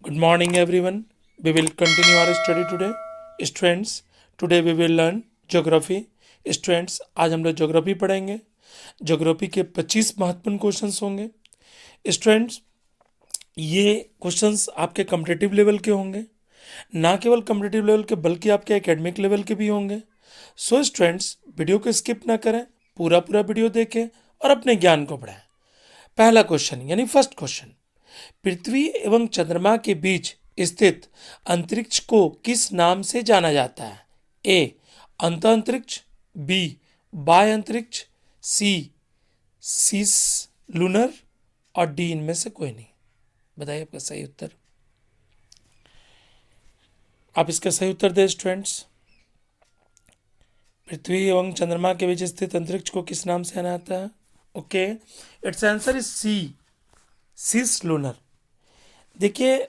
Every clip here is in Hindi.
Good morning, everyone. We will continue our study today. Students, today we will learn geography. Students, आज हम लोग ज्योग्राफी पढ़ेंगे. ज्योग्राफी के 25 महत्वपूर्ण क्वेश्चंस होंगे. स्टूडेंट्स, ये क्वेश्चंस आपके कॉम्पिटिटिव लेवल के होंगे, ना केवल कॉम्पिटिटिव लेवल के बल्कि आपके एकेडमिक लेवल के भी होंगे. सो स्टूडेंट्स, वीडियो को स्किप ना करें, पूरा पूरा वीडियो देखें और अपने ज्ञान को बढ़ाएं. पहला क्वेश्चन यानी फर्स्ट क्वेश्चन, पृथ्वी एवं चंद्रमा के बीच स्थित अंतरिक्ष को किस नाम से जाना जाता है? ए अंत अंतरिक्ष, बी बाह्य अंतरिक्ष, सी सीस लूनर और डी इनमें से कोई नहीं. बताइए आपका सही उत्तर. आप इसका सही उत्तर दें स्टूडेंट्स. पृथ्वी एवं चंद्रमा के बीच स्थित अंतरिक्ष को किस नाम से जाना जाता है? Okay, it's answer is C, cislunar. देखिए,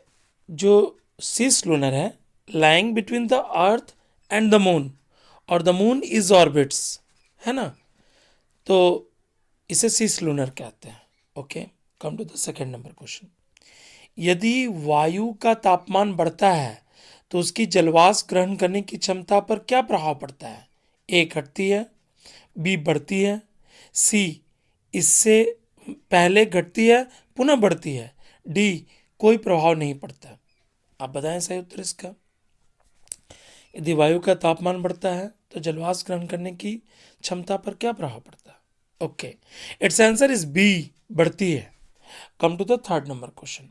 जो सीस लूनर है, lying between the earth and the moon, और द मून इज ऑर्बिट्स, है ना, तो इसे सीस लूनर कहते हैं. Okay, come to the second number question. यदि वायु का तापमान बढ़ता है तो उसकी जलवाष्प ग्रहण करने की क्षमता पर क्या प्रभाव पड़ता है? ए घटती है, बी बढ़ती है, सी इससे पहले घटती है पुनः बढ़ती है, डी कोई प्रभाव नहीं पड़ता. आप बताएं सही उत्तर इसका. यदि वायु का तापमान बढ़ता है तो जलवाष्प ग्रहण करने की क्षमता पर क्या प्रभाव पड़ता है? Okay, it's answer is B, बढ़ती है. Come to the third number question.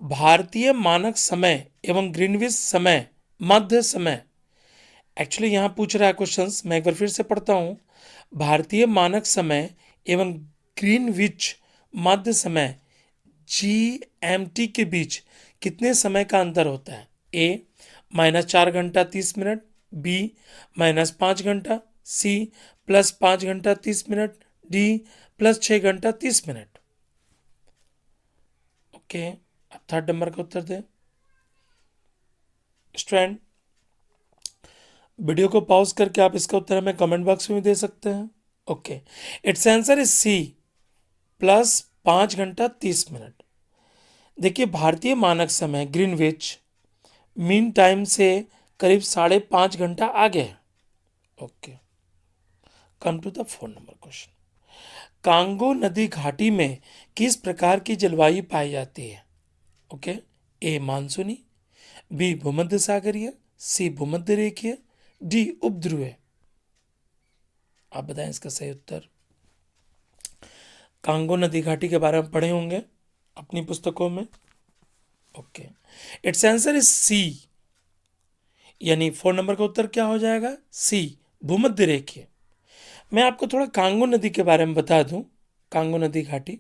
भारतीय मानक समय एवं ग्रीनविच समय मध्य समय, एक्चुअली यहां पूछ रहा है क्वेश्चंस, मैं एक बार फिर से पढ़ता हूं. भारतीय मानक समय एवं ग्रीनविच मध्य समय GMT के बीच कितने समय का अंतर होता है? ए -4 घंटा 30 मिनट, बी -5 घंटा, सी +5 घंटा 30 मिनट, डी +6 घंटा 30 मिनट. ओके, अब थर्ड नंबर का उत्तर दें. स्टूडेंट, वीडियो को पॉज करके आप इसका उत्तर हमें कमेंट बॉक्स में भी दे सकते हैं. Okay, it's answer is C, +5 घंटा 30 मिनट. देखिए, भारतीय मानक समय ग्रीनविच मीन टाइम से करीब 5.5 घंटा आगे है. Okay, come to the four number question. Congo नदी घाटी में किस प्रकार की जलवायु पाई जाती है? ओके, ए मानसूनी, बी भूमध्य सागरीय, सी भूमध्य रेखीय, डी उपध्रुवीय. आप बताएं इसका सही उत्तर. कांगो नदी घाटी के बारे में पढ़े होंगे अपनी पुस्तकों में. Okay, it's answer is C, यानी 4 नंबर का उत्तर क्या हो जाएगा? सी, भूमध्य रेखीय. मैं आपको थोड़ा कांगो नदी के बारे में बता दूं. कांगो नदी घाटी,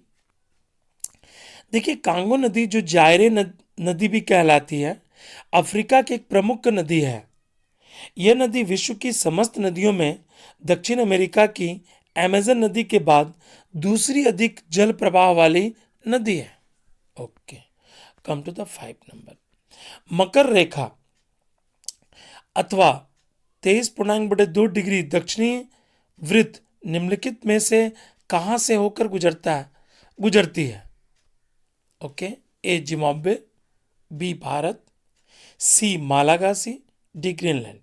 देखिए, कांगो नदी जो जायरे नदी भी कहलाती है, अफ्रीका की एक प्रमुख नदी है. यह नदी विश्व की समस्त नदियों में दक्षिण अमेरिका की अमेजन नदी के बाद दूसरी अधिक जल प्रवाह वाली नदी है. Okay, come to the 5 number. मकर रेखा अथवा 23.2 डिग्री दक्षिणी वृत्त निम्नलिखित में से कहां से होकर गुजरती है? ओके, ए जिम्बाब्वे, बी भारत, सी मालागासी, डी ग्रीनलैंड.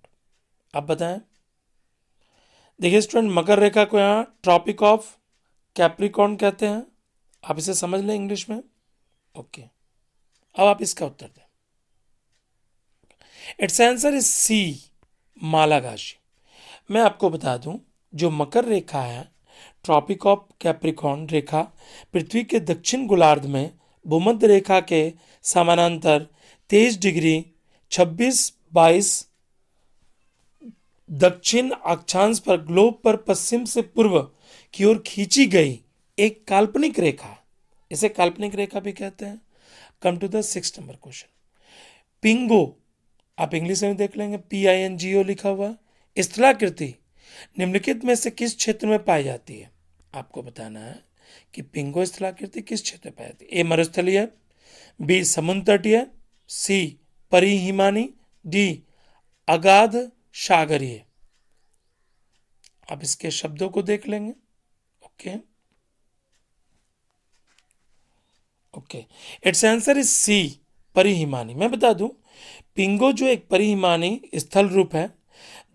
आप बताएं. देखिए स्टूडेंट, मकर रेखा को यहाँ ट्रॉपिक ऑफ कैप्रिकॉर्न कहते हैं. आप इसे समझ लें इंग्लिश में. ओके, अब आप इसका उत्तर दें. Its answer is C, Malagasy. मैं आपको बता दूं, जो मकर रेखा है, ट्रॉपिक ऑफ कैप्रिकॉर्न रेखा पृथ्वी के दक्षिण गोलार्ध में भूमध्य रेखा के समानांतर 23 डिग्री 26 22 दक्षिण अक्षांश पर ग्लोब पर पश्चिम से पूर्व की ओर खींची गई एक काल्पनिक रेखा. इसे काल्पनिक रेखा भी कहते हैं. Come to the 6 number question. Pingo, आप इंग्लिश में देख लेंगे, PINGO लिखा हुआ, स्थलाकृति निम्नलिखित में से किस क्षेत्र में पाई जाती है? आपको बताना है कि पिंगो स्थलाकृति किस क्षेत्र में पाई जाती है. ए मरुस्थलीय, बी समुद्र तटीय, सी परिहिमानी, डी अगाध सागरीय. आप इसके शब्दों को देख लेंगे. Okay okay, it's answer is C, परिहिमानी। मैं बता दूं, पिंगो जो एक परिहिमानी स्थल रूप है,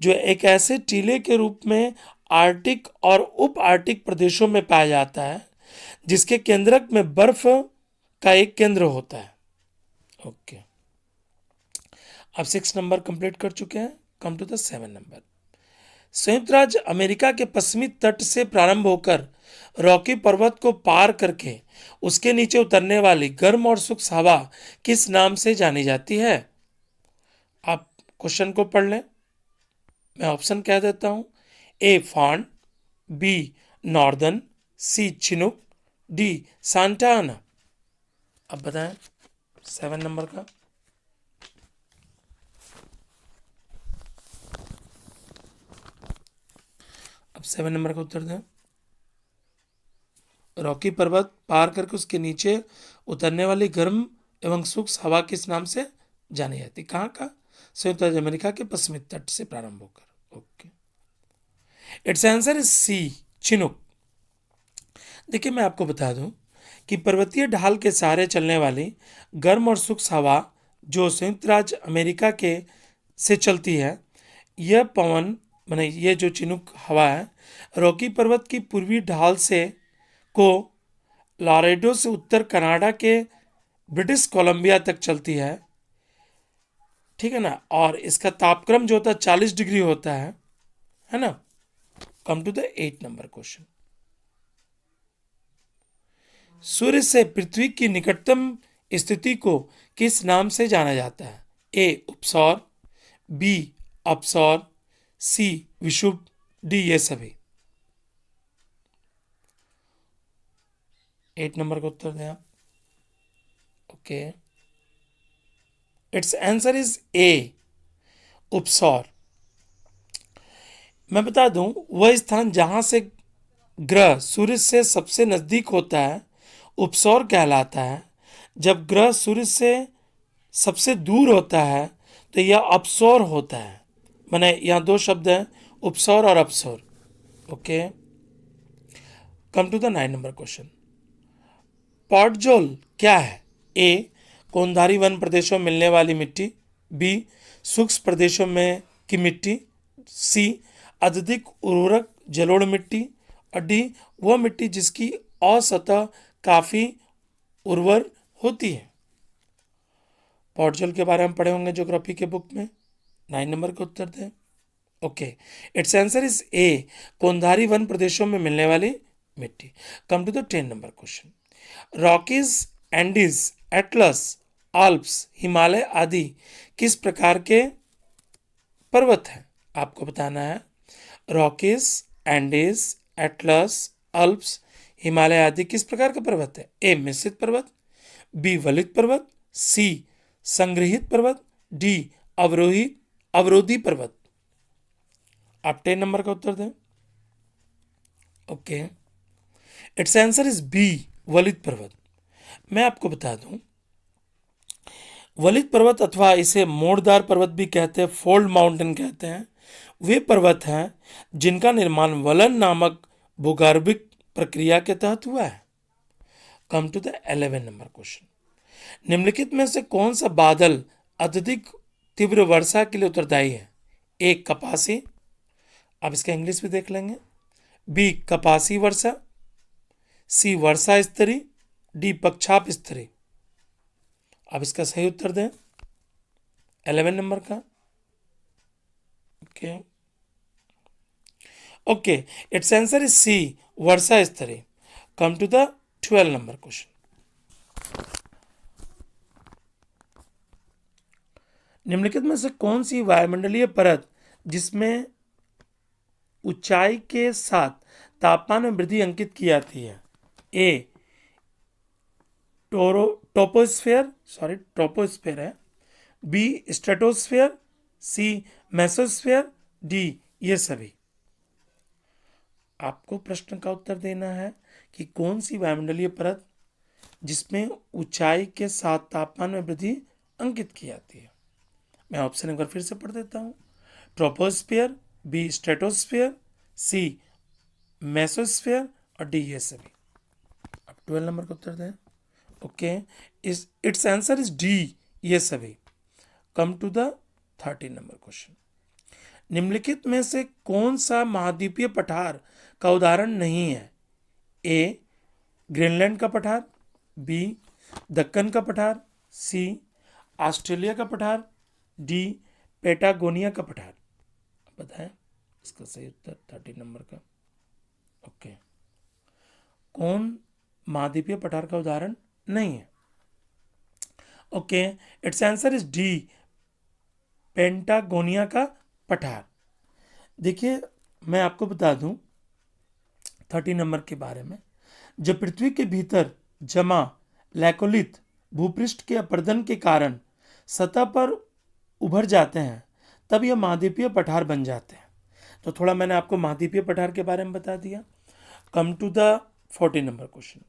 जो एक ऐसे टीले के रूप में आर्टिक और उप आर्टिक प्रदेशों में पाया जाता है, जिसके केंद्रक में बर्फ का एक केंद्र होता है। ओके, अब 6 नंबर कंप्लीट कर चुके हैं। Come to the 7 number. संयुक्त राज्य अमेरिका के पश्चिमी तट से प्रारंभ होकर रॉकी पर्वत को पार करके उसके नीचे उतरने वाली गर्म और शुष्क हवा किस नाम से जानी जाती है? आप क्वेश्चन को पढ़ लें, मैं ऑप्शन कह देता हूं। ए फान, बी नॉर्दर्न, सी चिनुक, डी सांता आना। अब बताएं 7 नंबर का। अब 7 नंबर का उत्तर दें। रॉकी पर्वत पार करके उसके नीचे उतरने वाली गर्म एवं शुष्क हवा किस नाम से जानी जाती? कहाँ का? संयुक्त राज्य अमेरिका के पश्चिमी तट से प्रारंभ होकर। Okay, it's answer is C, chinook. देखिए, मैं आपको बता दूं कि पर्वतीय ढाल के सहारे चलने वाली गर्म और शुष्क हवा जो संयुक्त राज्य अमेरिका के से चलती है, यह पवन माने ये जो चिनुक हवा है, रॉकी पर्वत की पूर्वी ढाल से को लॉरेडो से उत्तर कनाडा के ब्रिटिश कोलंबिया तक चलती है, ठीक है ना। और इसका तापक्रम जो होता है 40 डिग्री होता है ना। Come to the 8 number question. सूर्य से पृथ्वी की निकटतम स्थिति को किस नाम से जाना जाता है? ए उपसौर, बी अपसौर, सी विषुव, डी ये सभी। 8 नंबर का उत्तर दें आप। Okay, it's answer is A, उपसौर। मैं बता दूं, वह स्थान जहां से ग्रह सूर्य से सबसे नजदीक होता है उपसौर कहलाता है। जब ग्रह सूर्य से सबसे दूर होता है तो यह अपसौर होता है। माने यहाँ 2 शब्द हैं, उपसौर और अपसौर। Okay, come to the 9 number question. Podzol क्या है? ए कोनधारी वन प्रदेशों में मिलने वाली मिट्टी, बी शुष्क प्रदेशों में की मिट्टी, सी अत्यधिक उर्वरक जलोढ़ मिट्टी, और डी वह मिट्टी जिसकी औसतः काफी उर्वर होती है। पॉटजोल के बारे में पढ़े होंगे ज्योग्राफी के बुक में। 9 नंबर का उत्तर दें। Okay, it's answer is A, कोनधारी वन प्रदेशों में मिलने वाली मिट्टी। Come to the 10 number question. Rockies, Andes, Atlas, Alps, Himalaya आदि किस प्रकार के पर्वत हैं? आपको बताना है। Rockies, Andes, Atlas, Alps, Himalaya आदि किस प्रकार का पर्वत है? ए मिश्रित पर्वत, बी वलित पर्वत, सी संग्रहित पर्वत, डी अवरोधी पर्वत। आप 10 नंबर का उत्तर दें। Okay, it's answer is B, वलित पर्वत। मैं आपको बता दूं, वलित पर्वत अथवा इसे मोड़दार पर्वत भी कहते हैं, फोल्ड माउंटेन कहते हैं, वे पर्वत हैं जिनका निर्माण वलन नामक भूगर्भिक प्रक्रिया के तहत हुआ है। Come to the 11 number question. निम्नलिखित में से कौन सा बादल अत्यधिक तीव्र वर्षा के लिए उत्तरदायी है? ए कपासी, आप इसका इंग्लिश भी देख लेंगे, बी कपासी वर्षा, सी वर्षा स्तरी, डी पक्षाप स्तरी। अब इसका सही उत्तर दें 11 नंबर का। Okay okay, it's answer is C, वर्षा स्तरी। Come to the 12 number question. निम्नलिखित में से कौन सी वायुमंडलीय परत जिसमें ऊंचाई के साथ तापमान में वृद्धि अंकित की जाती है? ए ट्रोपोस्फेयर है, बी स्ट्रेटोस्फेयर, सी मेसोस्फेयर, डी ये सभी। आपको प्रश्न का उत्तर देना है कि कौन सी वायुमंडलीय परत जिसमें ऊंचाई के साथ तापमान में वृद्धि अंकित की जाती है। मैं ऑप्शन एक बार फिर से पढ़ देता हूं। ट्रोपोस्फेयर, बी स्ट्रेटोस्फेयर, सी मेसोस्फेयर और डी ये सभी। अब 12 नंबर का उत्तर दें। ओके, इस इट्स आंसर इज डी, ये सभी। Come to the 13 number question. निम्नलिखित में से कौन सा महाद्वीपीय पठार का उदाहरण नहीं है? ए ग्रीनलैंड का पठार, बी दक्कन का पठार, सी ऑस्ट्रेलिया का पठार, डी पेटागोनिया का पठार। बताएं इसका सही उत्तर 13 नंबर का। ओके, कौन महाद्वीपीय पठार का उदाहरण नहीं है? Okay, it's answer is D पेंटागोनिया का पठार। देखिए मैं आपको बता दूं 30 नंबर के बारे में। जब पृथ्वी के भीतर जमा लैकोलिथ भूपृष्ठ के अपरदन के कारण सतह पर उभर जाते हैं, तब यह महाद्वीपीय पठार बन जाते हैं। तो थोड़ा मैंने आपको महाद्वीपीय पठार के बारे में बता दिया। Come to the 14 number question.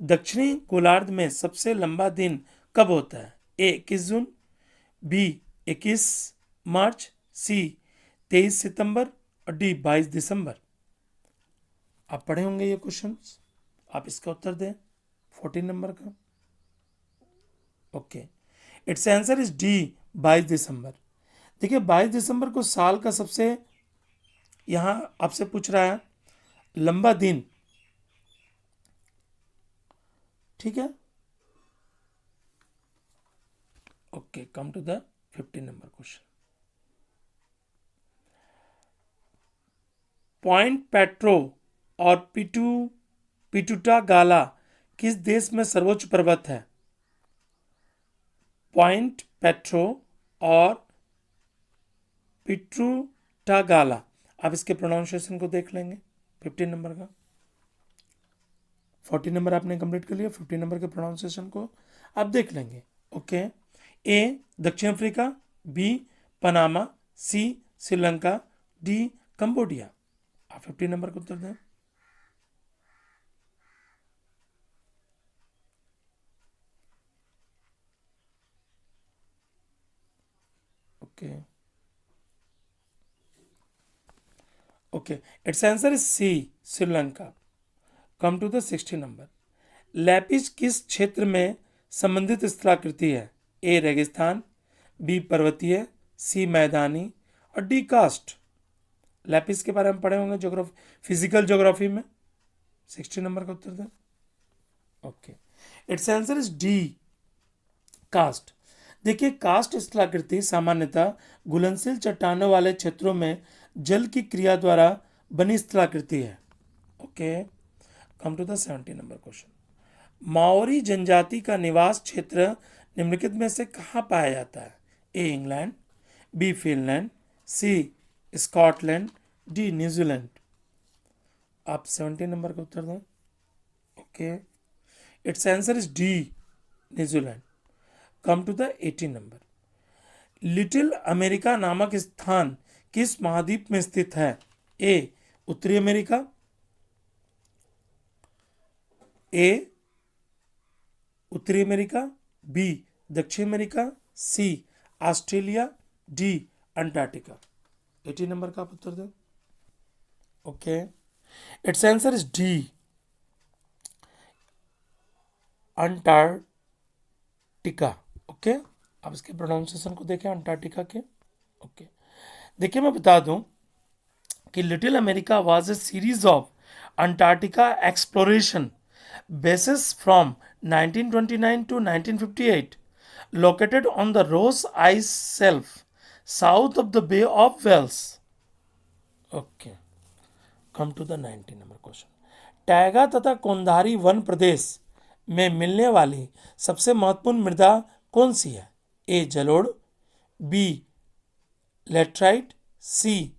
दक्षिणी गोलार्ध में सबसे लंबा दिन कब होता है? ए 21 जून, बी 21 मार्च, सी 23 सितंबर और डी 22 दिसंबर। आप पढ़े होंगे ये क्वेश्चंस, आप इसका उत्तर दें 14 नंबर का। Okay, it's answer is D 22 दिसंबर। देखिए 22 दिसंबर को साल का सबसे, यहां आपसे पूछ रहा है लंबा दिन, ठीक है। Okay, come to the 15 number question. Point Pedro और पिटूटा गाला किस देश में सर्वोच्च पर्वत है? पॉइंट पेट्रो और पिटूटा गाला, आप इसके प्रोनाउंसिएशन को देख लेंगे 15 नंबर का। 14 नंबर आपने कंप्लीट कर लिया, 15 नंबर के प्रोनाउंसिएशन को आप देख लेंगे। ओके, ए दक्षिण Africa, B Panama, C Sri Lanka, D Cambodia. आप 15 नंबर का उत्तर दें। Okay okay, it's answer is C Sri Lanka. Come to the 16 number. Lapies किस क्षेत्र में संबंधित स्थलाकृति है? ए रेगिस्तान, बी पर्वतीय, सी मैदानी और डी कास्ट। लैपिस के बारे में पढ़े होंगे ज्योग्राफी, फिजिकल ज्योग्राफी में। 16 नंबर का उत्तर दें। Okay, it's answer is D karst. देखिए कास्ट स्थलाकृति सामान्यतः घुलनशील चट्टानों वाले क्षेत्रों में जल की क्रिया द्वारा बनी स्थलाकृति है। Okay, come to the 17 number question. Maori जनजाति का निवास क्षेत्र निम्नलिखित में से कहाँ पाया जाता है? A England, B Finland, C Scotland, D New Zealand. आप 17 नंबर का उत्तर दें। Okay, it's answer is D New Zealand. Come to the 18 number. Little America नामक स्थान किस महाद्वीप में स्थित है? ए उत्तरी अमेरिका, ए उत्तरी अमेरिका, बी दक्षिण अमेरिका, सी ऑस्ट्रेलिया, डी अंटार्कटिका। 18 नंबर का आप उत्तर दें। Okay, it's answer is D Antarctica. Okay, आप इसके प्रोनाउंसिएशन को देखें अंटार्कटिका के। ओके, देखिए मैं बता दूं कि little America was a series of Antarctica exploration bases from 1929 to 1958 located on the Ross Ice Shelf south of the Bay of Wales. Okay, come to the 19 number question. Taiga तथा कोंधारी वन प्रदेश में मिलने वाली सबसे महत्वपूर्ण मृदा कौन सी है? ए जलोढ़, बी लेटराइट, सी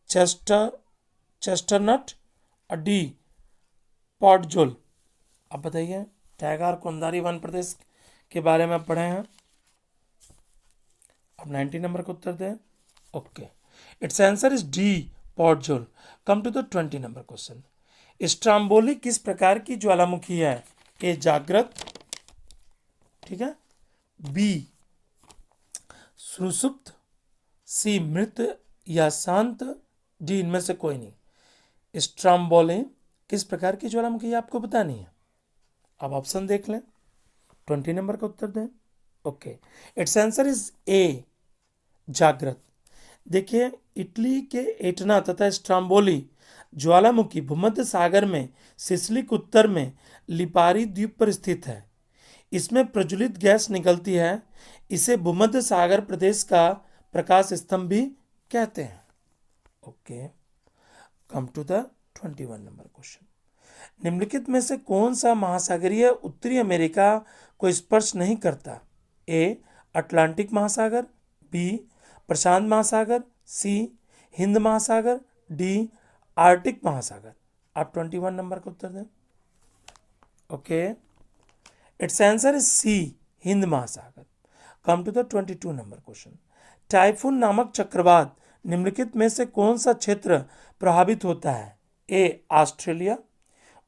चेस्टरनट और डी पॉटजोल। आप बताइए, टैगा और कोंधारी वन प्रदेश के बारे में पढ़े हैं, आप 90 नंबर का उत्तर दें। Okay, it's answer is D पॉटजोल। Come to the 20 number question. Stromboli किस प्रकार की ज्वालामुखी है? ए जागृत, ठीक है, बी सुषुप्त, सी मृत या शांत, डी इनमें से कोई नहीं। स्ट्राम्बोली किस प्रकार की ज्वालामुखी आपको बतानी है, आप ऑप्शन देख लें। 20 नंबर का उत्तर दें। ओके, इट्स आंसर इज ए, जागृत। देखिए, इटली के एटना तथा स्ट्राम्बोली ज्वालामुखी भूमध्य सागर में सिसिली के उत्तर में लिपारी द्वीप पर स्थित है। इसमें प्रज्वलित गैस निकलती है। इसे भूमध्य सागर प्रदेश का प्रकाश स्तंभ भी कहते हैं। Okay, come to the 21 number question. निम्नलिखित में से कौन सा महासागरीय उत्तरी अमेरिका को स्पर्श नहीं करता? ए, अटलांटिक महासागर, बी, प्रशांत महासागर, सी, हिंद महासागर, डी, आर्कटिक महासागर। आप 21 नंबर का उत्तर दें। Okay, it's answer is C, हिंद महासागर। Come to the 22 number question. Typhoon नामक चक्रवात निम्नलिखित में से कौन सा क्षेत्र प्रभावित होता है? ए, ऑस्ट्रेलिया,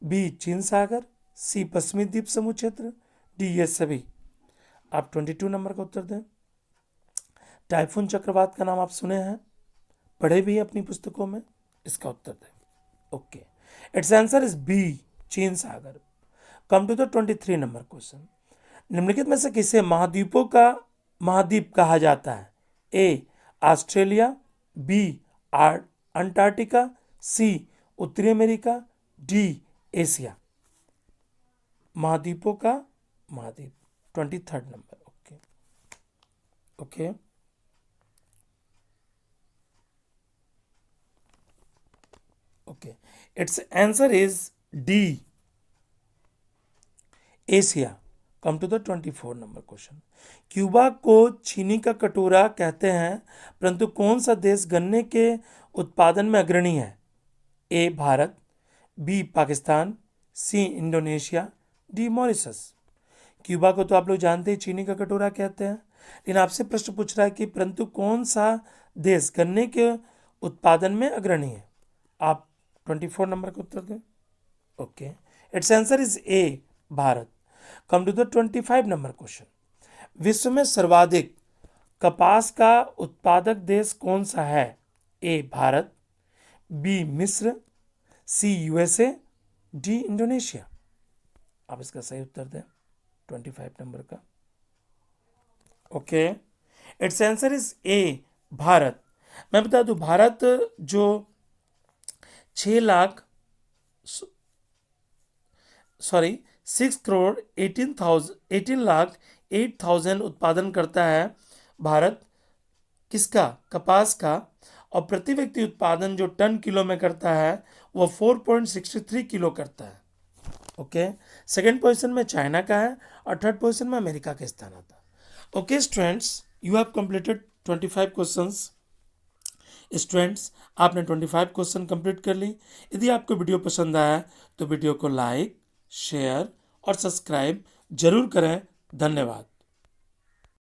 बी, चीन सागर, सी, पश्चिमी द्वीप समूह क्षेत्र, डी, ये सभी। आप 22 नंबर का उत्तर दें। टाइफून चक्रवात का नाम आप सुने हैं, पढ़े भी अपनी पुस्तकों में। इसका उत्तर दें। Okay, it's answer is B, चीन सागर। Come to the 23 number question. निम्नलिखित में से किसे महाद्वीपों का महाद्वीप कहा जाता है? A, Australia, B, Antarctica, C, उत्तरी अमेरिका, डी, एशिया। महाद्वीपों का महाद्वीप 23 number. Okay okay, okay, it's answer is D, Asia. Come to the 24 number question. Cuba को चीनी का कटोरा कहते हैं, परंतु कौन सा देश गन्ने के उत्पादन में अग्रणी है? ए, भारत, बी, पाकिस्तान, सी, इंडोनेशिया, डी, मॉरिशस। क्यूबा को तो आप लोग जानते हैं चीनी का कटोरा कहते हैं, लेकिन आपसे प्रश्न पूछ रहा है कि परंतु कौन सा देश गन्ने के उत्पादन में अग्रणी है? आप 24 नंबर का उत्तर दें। Okay, it's answer is A, Bharat. Come to the 25 number question. विश्व में सर्वाधिक कपास का उत्पादक देश कौन सा है? ए, भारत, बी, मिस्र, सी, यूएसए, डी, इंडोनेशिया। आप इसका सही उत्तर दें 25 नंबर का। Okay, it's answer is A, Bharat. मैं बता दूं, भारत जो 6,18,08,000 उत्पादन करता है भारत, किसका? कपास का। और प्रति व्यक्ति उत्पादन जो टन किलो में करता है वो 4.63 किलो करता है। ओके, सेकेंड पोजीशन में चाइना का है और थर्ड पोजीशन में अमेरिका का स्थान आता है। Okay students, you have completed 25 questions. Students, आपने 25 क्वेश्चन कंप्लीट कर ली। यदि आपको वीडियो पसंद आया तो वीडियो को लाइक, शेयर और सब्सक्राइब जरूर करें। धन्यवाद।